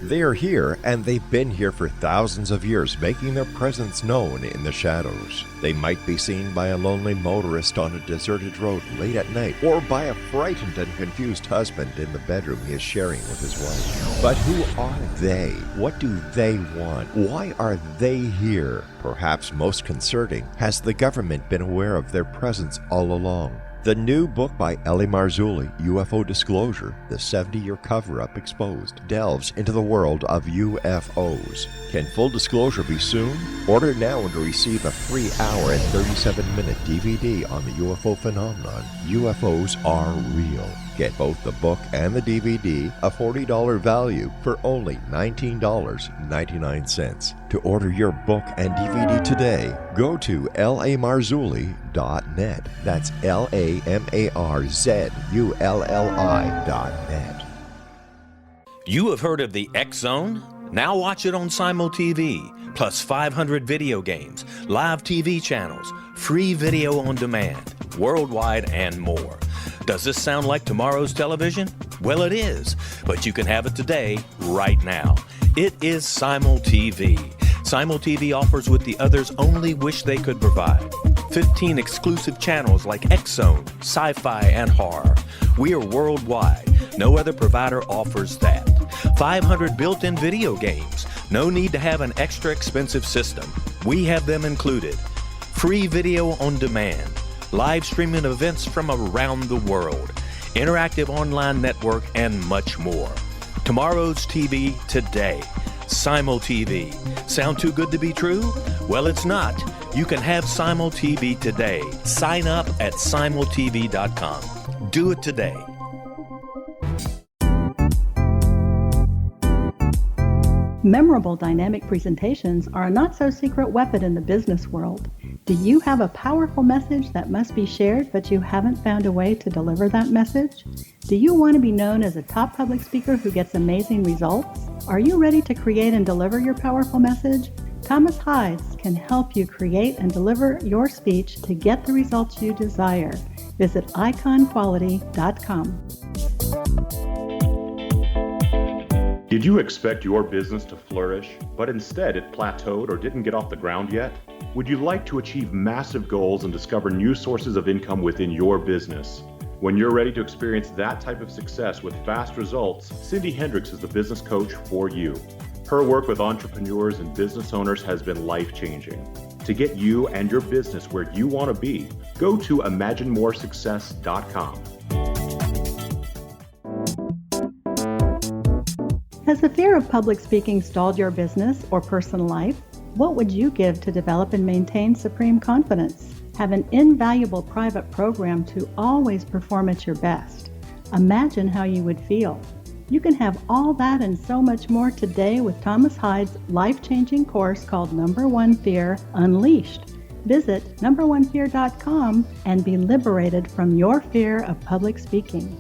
They are here, and they've been here for thousands of years, making their presence known in the shadows. They might be seen by a lonely motorist on a deserted road late at night, or by a frightened and confused husband in the bedroom he is sharing with his wife. But who are they? What do they want? Why are they here? Perhaps most concerning, has the government been aware of their presence all along? The new book by Ellie Marzulli, UFO Disclosure, The 70-Year Cover-Up Exposed, delves into the world of UFOs. Can full disclosure be soon? Order now and receive a free hour and 37-minute DVD on the UFO phenomenon. UFOs are real. Get both the book and the DVD, a $40 value, for only $19.99. To order your book and DVD today, go to lamarzulli.net. That's LAMARZULLI.net. You have heard of the X Zone? Now watch it on Simul TV, plus 500 video games, live TV channels, free video on demand, worldwide, and more. Does this sound like tomorrow's television? Well, it is, but you can have it today, right now. It is Simul TV. Simul TV offers what the others only wish they could provide. 15 exclusive channels like X-Zone, Sci-Fi, and Horror. We are worldwide. No other provider offers that. 500 built-in video games. No need to have an extra expensive system. We have them included. Free video on demand. Live streaming events from around the world. Interactive online network, and much more. Tomorrow's TV today. Simul TV. Sound too good to be true? Well, it's not. You can have Simul TV today. Sign up at simultv.com. Do it today. Memorable dynamic presentations are a not-so-secret weapon in the business world. Do you have a powerful message that must be shared, but you haven't found a way to deliver that message? Do you want to be known as a top public speaker who gets amazing results? Are you ready to create and deliver your powerful message? Thomas Hides can help you create and deliver your speech to get the results you desire. Visit iconquality.com. Did you expect your business to flourish, but instead it plateaued or didn't get off the ground yet? Would you like to achieve massive goals and discover new sources of income within your business? When you're ready to experience that type of success with fast results, Cindy Hendricks is the business coach for you. Her work with entrepreneurs and business owners has been life-changing. To get you and your business where you want to be, go to imaginemoresuccess.com. Has the fear of public speaking stalled your business or personal life? What would you give to develop and maintain supreme confidence? Have an invaluable private program to always perform at your best. Imagine how you would feel. You can have all that and so much more today with Thomas Hides' life-changing course called Number One Fear Unleashed. Visit numberonefear.com and be liberated from your fear of public speaking.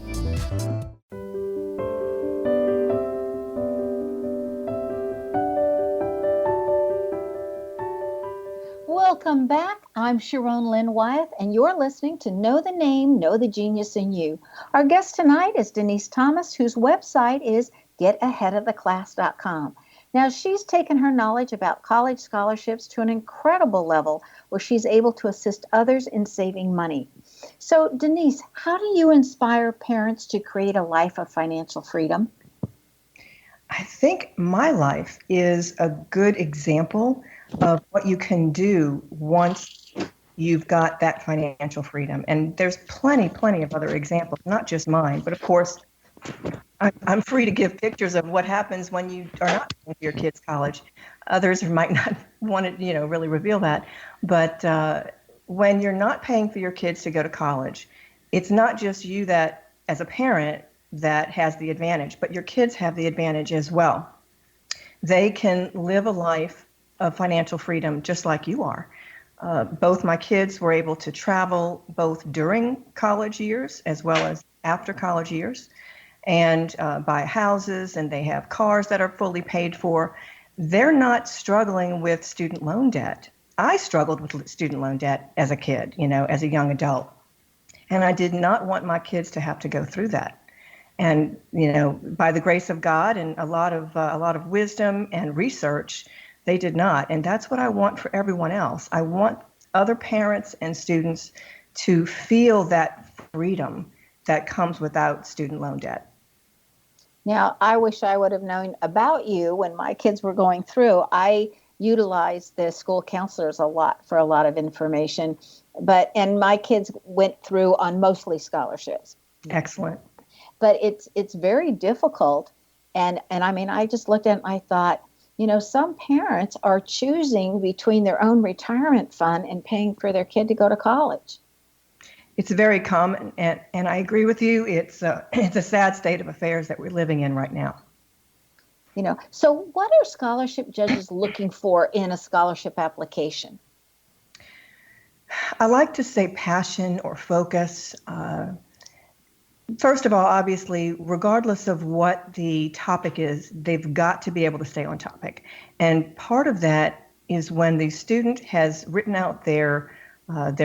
Welcome back. I'm Sharon Lynn Wyeth, and you're listening to Know the Name, Know the Genius in You. Our guest tonight is Denise Thomas, whose website is getaheadoftheclass.com. Now, she's taken her knowledge about college scholarships to an incredible level where she's able to assist others in saving money. So, Denise, how do you inspire parents to create a life of financial freedom? I think my life is a good example of what you can do once you've got that financial freedom. And there's plenty of other examples, not just mine, but of course, I'm free to give pictures of what happens when you are not paying for your kids' college. Others might not want to, really reveal that. But when you're not paying for your kids to go to college, it's not just you that, as a parent, that has the advantage, but your kids have the advantage as well. They can live a life of financial freedom just like you are. Both my kids were able to travel both during college years as well as after college years, and buy houses, and they have cars that are fully paid for. They're not struggling with student loan debt. I struggled with student loan debt as a kid, as a young adult. And I did not want my kids to have to go through that. And, by the grace of God and a lot of wisdom and research, they did not. And that's what I want for everyone else. I want other parents and students to feel that freedom that comes without student loan debt. Now, I wish I would have known about you when my kids were going through. I utilize the school counselors a lot for a lot of information. And my kids went through on mostly scholarships. Excellent. But it's very difficult. And I mean, I just looked at it and I thought, some parents are choosing between their own retirement fund and paying for their kid to go to college. It's very common, and I agree with you. It's a sad state of affairs that we're living in right now. So what are scholarship judges looking for in a scholarship application? I like to say passion or focus. First of all, obviously, regardless of what the topic is, they've got to be able to stay on topic. And part of that is when the student has written out their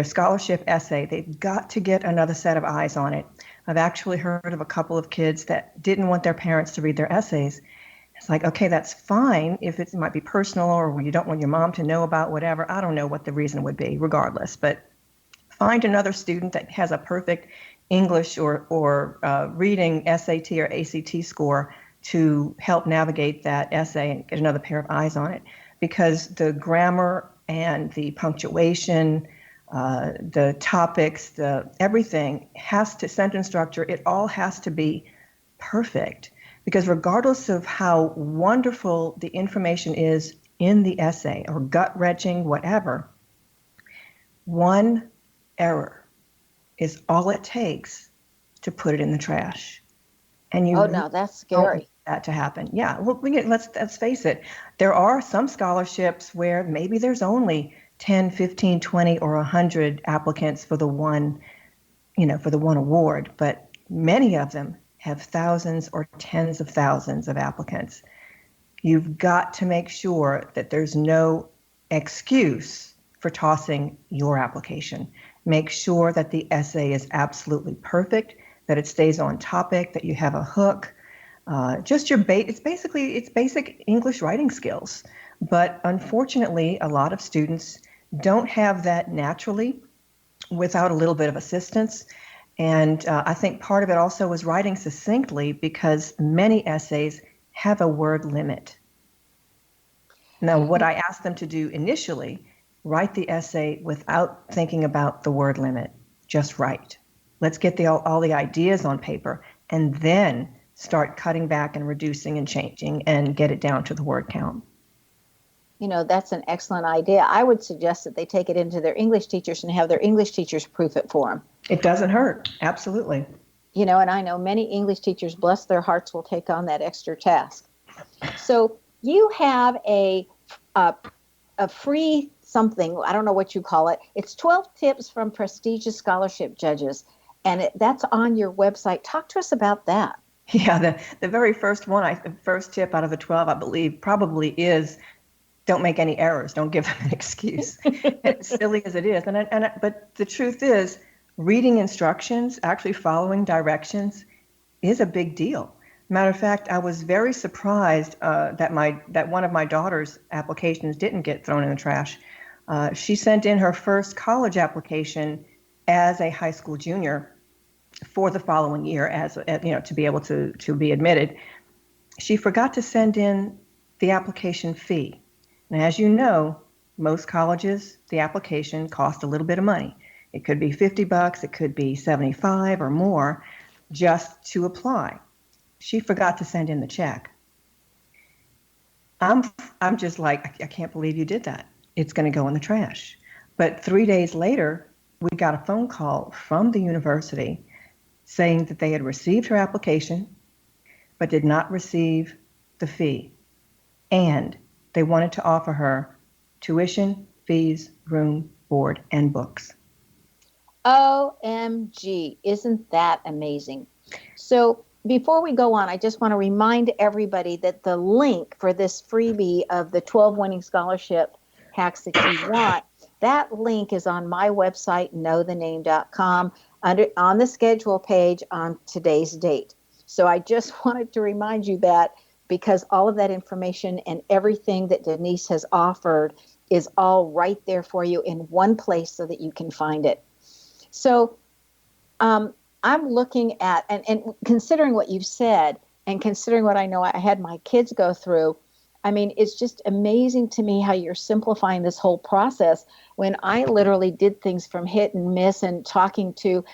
scholarship essay, they've got to get another set of eyes on it. I've actually heard of a couple of kids that didn't want their parents to read their essays. It's like, okay, that's fine if it might be personal or you don't want your mom to know about whatever. I don't know what the reason would be, regardless. But find another student that has a perfect English or reading SAT or ACT score to help navigate that essay and get another pair of eyes on it. Because the grammar and the punctuation, the topics, everything has to, sentence structure, it all has to be perfect. Because regardless of how wonderful the information is in the essay or gut-wrenching, whatever, one error is all it takes to put it in the trash. And Oh no, that's scary. Don't want that to happen. Yeah, well, let's face it. There are some scholarships where maybe there's only 10, 15, 20, or 100 applicants for the one award, but many of them have thousands or tens of thousands of applicants. You've got to make sure that there's no excuse for tossing your application. Make sure that the essay is absolutely perfect, that it stays on topic, that you have a hook. It's basic English writing skills. But unfortunately, a lot of students don't have that naturally without a little bit of assistance. And I think part of it also is writing succinctly because many essays have a word limit. Now, what I asked them to do initially, write the essay without thinking about the word limit. Just write. Let's get all the ideas on paper and then start cutting back and reducing and changing and get it down to the word count. That's an excellent idea. I would suggest that they take it into their English teachers and have their English teachers proof it for them. It doesn't hurt. Absolutely. And I know many English teachers, bless their hearts, will take on that extra task. So you have a free something, I don't know what you call it. It's 12 tips from prestigious scholarship judges, and that's on your website. Talk to us about that. Yeah, the very first first tip out of the 12, I believe, probably is don't make any errors. Don't give them an excuse. As silly as it is. But the truth is, reading instructions, actually following directions, is a big deal. Matter of fact, I was very surprised that one of my daughter's applications didn't get thrown in the trash. She sent in her first college application as a high school junior for the following year, to be able to be admitted. She forgot to send in the application fee. And as you know, most colleges, the application costs a little bit of money. It could be $50, it could be $75 or more just to apply. She forgot to send in the check. I'm just like, I can't believe you did that. It's going to go in the trash. But 3 days later, we got a phone call from the university saying that they had received her application, but did not receive the fee. And they wanted to offer her tuition, fees, room, board, and books. OMG, isn't that amazing? So before we go on, I just want to remind everybody that the link for this freebie of the 12 winning scholarship hacks that you want, that link is on my website, knowthename.com, on the schedule page on today's date. So I just wanted to remind you that, because all of that information and everything that Denise has offered is all right there for you in one place so that you can find it. So I'm looking at, and considering what you've said, and considering what I know I had my kids go through, I mean, it's just amazing to me how you're simplifying this whole process when I literally did things from hit and miss and talking to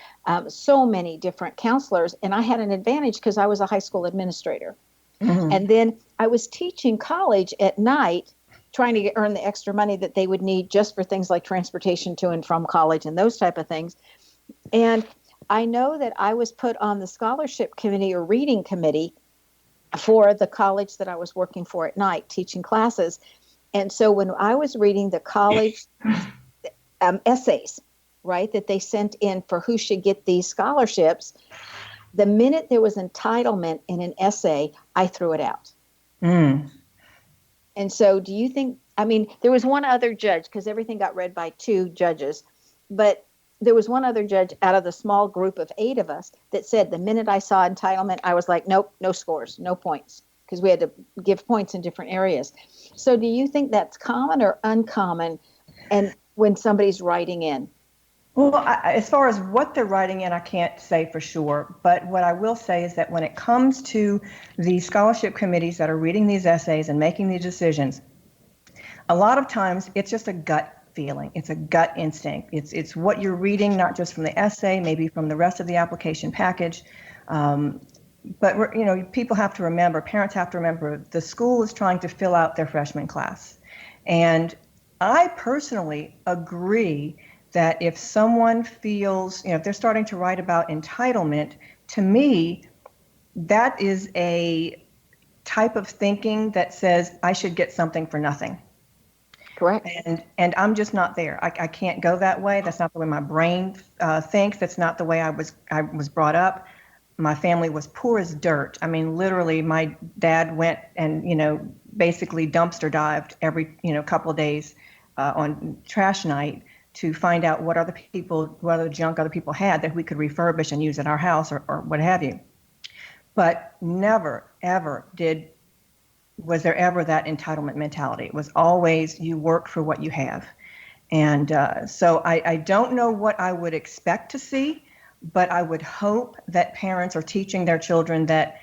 so many different counselors. And I had an advantage because I was a high school administrator. Mm-hmm. And then I was teaching college at night, trying to earn the extra money that they would need just for things like transportation to and from college and those type of things. And I know that I was put on the scholarship committee or reading committee for the college that I was working for at night, teaching classes. And so when I was reading the college essays, right, that they sent in for who should get these scholarships, the minute there was entitlement in an essay, I threw it out. Mm. And so do you think, I mean, there was one other judge, because everything got read by 2 judges, but there was one other judge out of the small group of 8 of us that said the minute I saw entitlement, I was like, nope, no scores, no points, because we had to give points in different areas. So do you think that's common or uncommon and when somebody's writing in? Well, as far as what they're writing in, I can't say for sure. But what I will say is that when it comes to the scholarship committees that are reading these essays and making these decisions, a lot of times it's just a gut feeling. It's a gut instinct. It's what you're reading, not just from the essay, maybe from the rest of the application package. But people have to remember, parents have to remember, the school is trying to fill out their freshman class. And I personally agree that if someone feels, if they're starting to write about entitlement, to me, that is a type of thinking that says I should get something for nothing. Correct. And I'm just not there. I can't go that way. That's not the way my brain thinks. That's not the way I was brought up. My family was poor as dirt. I mean, literally, my dad went and basically dumpster dived every couple of days on trash night to find out what other junk other people had that we could refurbish and use at our house or what have you. But never, ever was there ever that entitlement mentality. It was always you work for what you have. And so I don't know what I would expect to see, but I would hope that parents are teaching their children that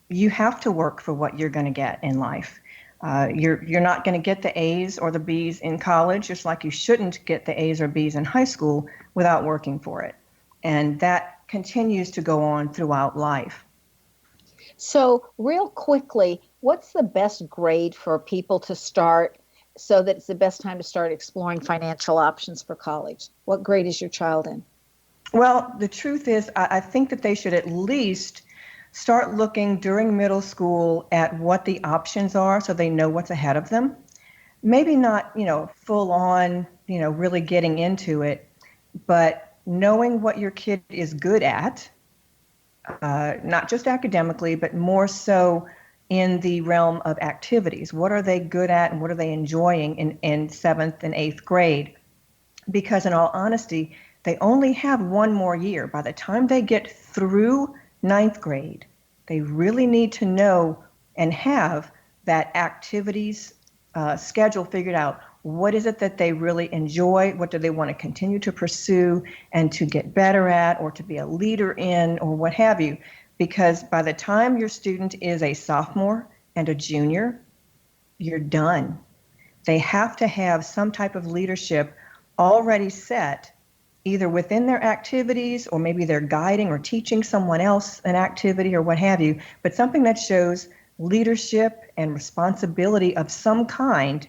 you have to work for what you're going to get in life. You're not going to get the A's or the B's in college, just like you shouldn't get the A's or B's in high school without working for it. And that continues to go on throughout life. So real quickly, what's the best grade for people to start so that it's the best time to start exploring financial options for college? What grade is your child in? Well, the truth is, I think that they should at least start looking during middle school at what the options are so they know what's ahead of them. Maybe not, full on, really getting into it, but knowing what your kid is good at, not just academically, but more so in the realm of activities. What are they good at and what are they enjoying in 7th and 8th grade? Because in all honesty, they only have one more year. By the time they get through 9th grade, they really need to know and have that activities schedule figured out. What is it that they really enjoy? What do they want to continue to pursue and to get better at or to be a leader in or what have you? Because by the time your student is a sophomore and a junior, you're done. They have to have some type of leadership already set, either within their activities or maybe they're guiding or teaching someone else an activity or what have you, but something that shows leadership and responsibility of some kind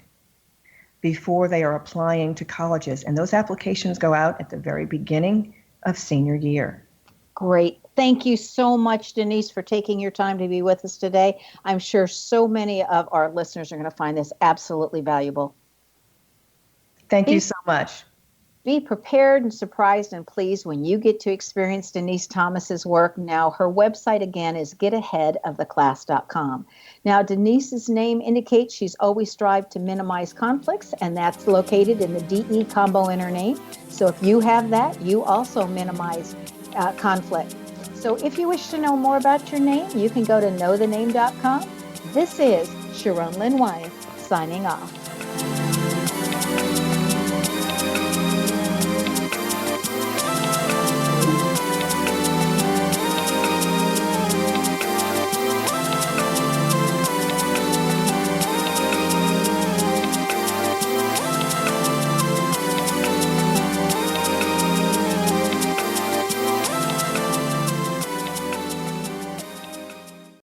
before they are applying to colleges. And those applications go out at the very beginning of senior year. Great. Thank you so much, Denise, for taking your time to be with us today. I'm sure so many of our listeners are going to find this absolutely valuable. Thank you so much. Be prepared and surprised and pleased when you get to experience Denise Thomas's work. Now, her website again is getaheadoftheclass.com. Now, Denise's name indicates she's always strived to minimize conflicts, and that's located in the DE combo in her name. So if you have that, you also minimize conflict. So if you wish to know more about your name, you can go to knowthename.com. This is Sharon Lynn Wyeth signing off.